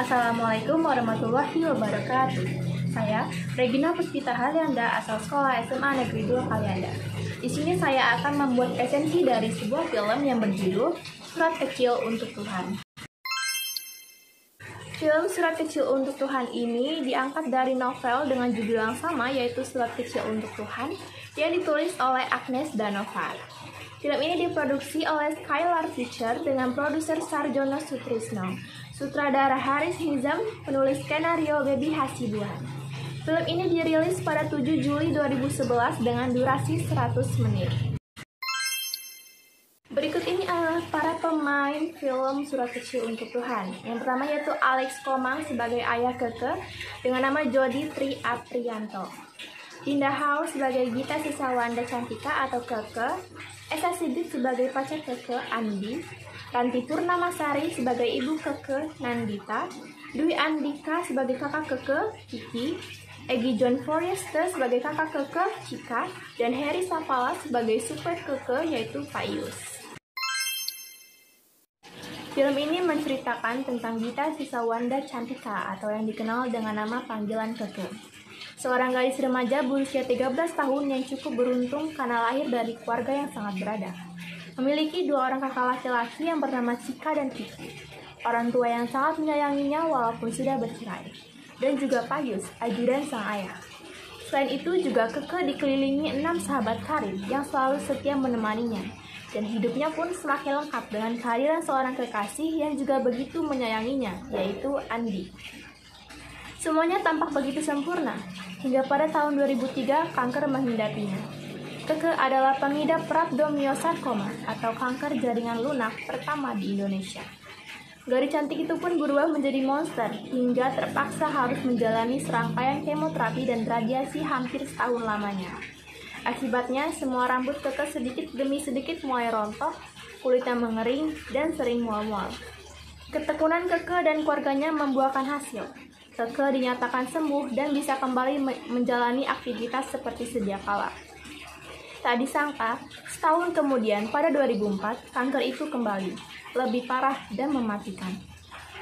Assalamualaikum warahmatullahi wabarakatuh. Saya Regina Puspita Halianda, asal sekolah SMA Negeri 2 Kalianda. Di sini saya akan membuat esensi dari sebuah film yang berjudul Surat Kecil untuk Tuhan. Film Surat Kecil untuk Tuhan ini diangkat dari novel dengan judul yang sama, yaitu Surat Kecil untuk Tuhan, yang ditulis oleh Agnes Danova. Film ini diproduksi oleh Skylar Pictures dengan produser Sarjono Sutrisno, sutradara Haris Nizam, penulis skenario Baby Hasibuan. Film ini dirilis pada 7 Juli 2011 dengan durasi 100 menit. Berikut ini adalah para pemain film Surat Kecil untuk Tuhan. Yang pertama yaitu Alex Komang sebagai ayah Keke dengan nama Jody Tri Aprianto. Dinda House sebagai Gita Sisawanda Cantika atau Keke, Esa Sigit sebagai pacar Keke Andi, Ranti Purnamasari sebagai ibu Keke Nandita, Dwi Andika sebagai kakak Keke Kiki, Egi John Forrester sebagai kakak Keke Cika, dan Heri Sapala sebagai super Keke yaitu Payus. Film ini menceritakan tentang Gita Sisawanda Cantika atau yang dikenal dengan nama panggilan Keke. Seorang gadis remaja berusia 13 tahun yang cukup beruntung karena lahir dari keluarga yang sangat berada. Memiliki 2 orang kakak laki-laki yang bernama Cika dan Kiki. Orang tua yang sangat menyayanginya walaupun sudah bercerai. Dan juga Payus, ajudan sang ayah. Selain itu juga Keke dikelilingi 6 sahabat karib yang selalu setia menemaninya. Dan hidupnya pun semakin lengkap dengan kehadiran seorang kekasih yang juga begitu menyayanginya, yaitu Andi. Semuanya tampak begitu sempurna, hingga pada tahun 2003 kanker menghidapinya. Keke adalah pengidap rhabdomyosarcoma atau kanker jaringan lunak pertama di Indonesia. Gadis cantik itu pun berubah menjadi monster hingga terpaksa harus menjalani serangkaian kemoterapi dan radiasi hampir setahun lamanya. Akibatnya, semua rambut Keke sedikit demi sedikit mulai rontok, kulitnya mengering, dan sering mual-mual. Ketekunan Keke dan keluarganya membuahkan hasil. Keke dinyatakan sembuh dan bisa kembali menjalani aktivitas seperti sedia kala. Tak disangka, setahun kemudian pada 2004, kanker itu kembali, lebih parah dan mematikan.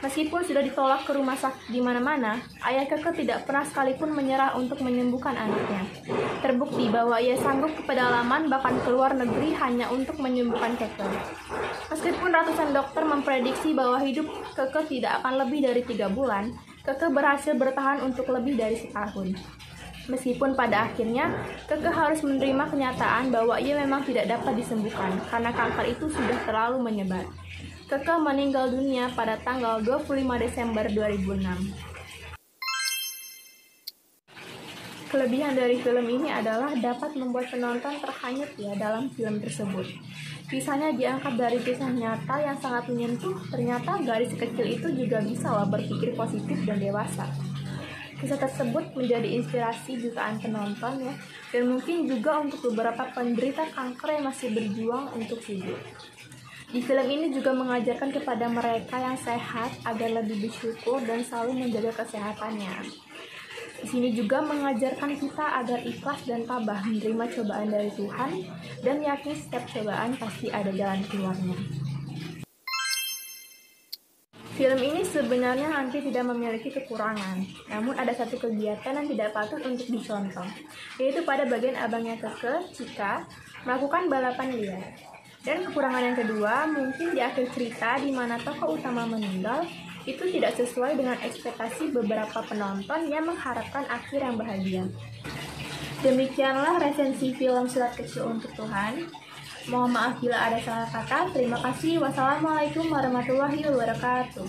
Meskipun sudah ditolak ke rumah sakit di mana-mana, ayah Keke tidak pernah sekalipun menyerah untuk menyembuhkan anaknya. Terbukti bahwa ia sanggup ke pedalaman bahkan ke luar negeri hanya untuk menyembuhkan Keke. Meskipun ratusan dokter memprediksi bahwa hidup Keke tidak akan lebih dari 3 bulan, Keke berhasil bertahan untuk lebih dari setahun. Meskipun pada akhirnya, Keke harus menerima kenyataan bahwa ia memang tidak dapat disembuhkan karena kanker itu sudah terlalu menyebar. Keke meninggal dunia pada tanggal 25 Desember 2006. Kelebihan dari film ini adalah dapat membuat penonton terhanyut dalam film tersebut. Kisahnya diangkat dari kisah nyata yang sangat menyentuh. Ternyata gadis kecil itu juga bisa berpikir positif dan dewasa. Kisah tersebut menjadi inspirasi jutaan penonton dan mungkin juga untuk beberapa penderita kanker yang masih berjuang untuk hidup. Di film ini juga mengajarkan kepada mereka yang sehat agar lebih bersyukur dan selalu menjaga kesehatannya. Di sini juga mengajarkan kita agar ikhlas dan tabah menerima cobaan dari Tuhan dan yakin setiap cobaan pasti ada jalan keluarnya. Film ini sebenarnya hampir tidak memiliki kekurangan, namun ada satu kegiatan yang tidak patut untuk dicontoh, yaitu pada bagian abangnya Keke, Cika, melakukan balapan liar. Dan kekurangan yang kedua, mungkin di akhir cerita di mana tokoh utama meninggal, itu tidak sesuai dengan ekspektasi beberapa penonton yang mengharapkan akhir yang bahagia. Demikianlah resensi film Surat Kecil untuk Tuhan. Mohon maaf bila ada salah kata. Terima kasih. Wassalamualaikum warahmatullahi wabarakatuh.